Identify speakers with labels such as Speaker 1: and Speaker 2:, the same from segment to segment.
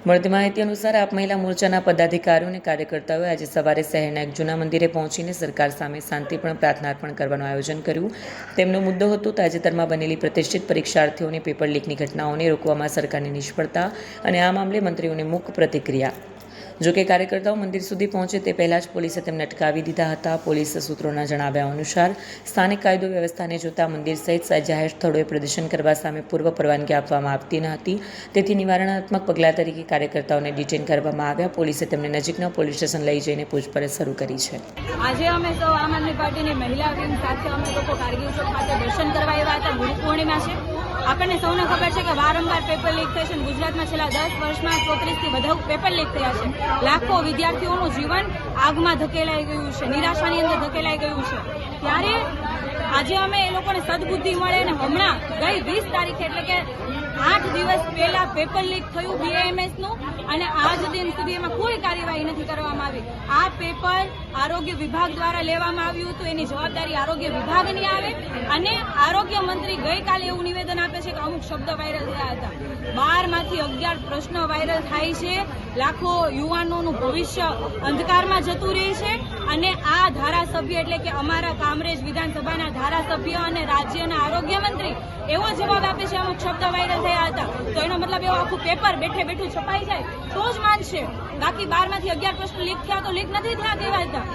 Speaker 1: મળતી માહિતી અનુસાર આપ મહિલા મોરચાના પદાધિકારીઓ અને કાર્યકર્તાઓએ આજે સવારે શહેરના એક જૂના મંદિરે પહોંચીને સરકાર સામે શાંતિપૂર્ણ પ્રાર્થના અર્પણ કરવાનું આયોજન કર્યું. તેમનો મુદ્દો હતો તાજેતરમાં બનેલી પ્રતિષ્ઠિત પરીક્ષાર્થીઓની પેપર લીકની ઘટનાઓને રોકવામાં સરકારની નિષ્ફળતા અને આ મામલે મંત્રીઓની મૂક પ્રતિક્રિયા. જોકે કાર્યકર્તાઓ મંદિર સુધી પહોંચે તે પહેલાં જ પોલીસે તેમને અટકાવી દીધા હતા. પોલીસ સૂત્રોના જણાવ્યા અનુસાર સ્થાનિક કાયદો વ્યવસ્થાને જોતા મંદિર સહિત જાહેર સ્થળોએ પ્રદર્શન કરવા સામે પૂર્વ પરવાનગી આપવામાં આવતી ન હતી. તેથી નિવારણાત્મક પગલાં તરીકે કાર્યકર્તાઓને ડિટેન કરવામાં આવ્યા. પોલીસે તેમને નજીકના પોલીસ સ્ટેશન લઈ જઈને પૂછપરછ શરૂ કરી છે.
Speaker 2: આજે અમે સૌ આમ આદમી પાર્ટીની મહિલા વિંગ સાથે અમે લોકો કારગિલ ચોક ખાતે દર્શન કરવા આવ્યા હતા. ગુરુ પૂર્ણિમા છે. આપણને સૌને ખબર છે કે વારંવાર પેપર લીક થાય છે. ગુજરાતમાં છેલ્લા 10 વર્ષમાં 34થી વધુ પેપર લીક થયા છે. લાખો વિદ્યાર્થીઓનું જીવન આગમાં ધકેલાઈ ગયું છે, નિરાશાની અંદર ધકેલાઈ ગયું છે. ત્યારે આજે અમે એ લોકોને સદબુદ્ધિ મળે અને હમણાં ગઈ 20 તારીખે એટલે કે 8 દિવસ પહેલા પેપર લીક થયું BAMS નું અને આજ દિન સુધી એમાં કોઈ કાર્યવાહી નથી કરવામાં આવી. આ પેપર આરોગ્ય વિભાગ દ્વારા લેવામાં આવ્યું હતું. એની જવાબદારી આરોગ્ય વિભાગની આવે અને આરોગ્ય મંત્રી ગઈકાલે એવું નિવેદન આપે છે કે અમુક શબ્દ વાયરલ થયા હતા. 12માંથી 11 પ્રશ્નો વાયરલ થાય છે. લાખો યુવાનોનું ભવિષ્ય અંધકારમાં જતું રહે છે અને આ ધારાસભ્ય એટલે કે અમારા કામરેજ વિધાનસભાના ધારાસભ્ય અને રાજ્યના આરોગ્ય મંત્રી એવો જવાબ આપે છે અમુક શબ્દ વાયરલ થયા હતા. તો એનો મતલબ એવો આખું પેપર બેઠે બેઠું છપાઈ જાય તો જ માનશે. બાકી 12માંથી 11 પ્રશ્નો લીક થયા તો લીક નથી થયા તેવા હતા.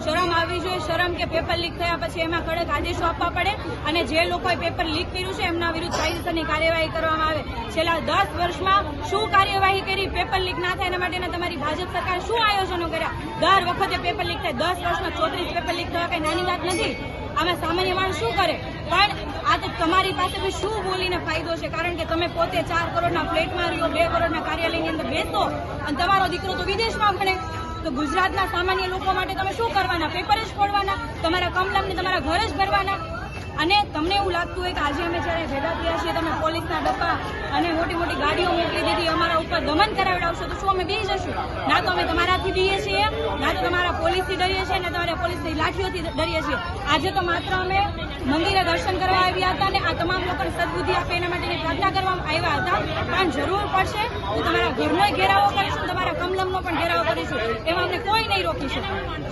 Speaker 2: શરમ આવવી જોઈએ. શરમ કે પેપર લીક થયા પછી એમાં કડક આદેશો આપવા પડે અને જે લોકોએ પેપર લીક કર્યું છે એમના વિરુદ્ધ કાયદેસરની કાર્યવાહી કરવામાં આવે. છેલ્લા 10 વર્ષમાં શું કાર્યવાહી કરી પેપર લીક ના થાય એના માટેના તમારી ભાજપ સરકાર શું આયોજનો કર્યા? દર વખતે પેપર લીક થાય. 10 વર્ષમાં 34 પેપર લીક થવા કઈ નાની વાત નથી. આમાં સામાન્ય માણસ શું કરે? પણ આ તો તમારી પાસે બી શું બોલીને ફાયદો છે? કારણ કે તમે પોતે 4 કરોડના ફ્લેટમાં રહ્યો, 2 કરોડના કાર્યાલયની અંદર બેસો અને તમારો દીકરો તો વિદેશમાં ભણે. તો ગુજરાતના સામાન્ય લોકો માટે તમે શું કરવાના? પેપર જ ફોડવાના? તમારા કમલમને તમારા ઘર જ ભરવાના? અને તમને એવું લાગતું હોય કે આજે અમે જ્યારે ભેગા થયા છીએ તમે પોલીસના ડબ્બા અને મોટી મોટી ગાડીઓ મોકલી દીધી, અમારા ઉપર દમન કરાવડાવશો તો શું અમે બી જશું? ના તો અમે તમારાથી બીએ છીએ, ના તો તમારા પોલીસથી ડરીએ છીએ, ના તમારા પોલીસની લાઠીઓથી ડરીએ છીએ. આજે તો માત્ર અમે મંદિરે દર્શન કરવા આવ્યા હતા અને આ તમામ લોકોને સદબુદ્ધિ આપે એના માટેની પ્રાર્થના કરવામાં આવ્યા હતા. પણ જરૂર પડશે તો તમારા ઘરનો ઘેરાવો કરીશું, તમારા કમલમનો પણ ઘેરાવો કરીશું. એમાં અમને કોઈ નહીં રોકી શકે.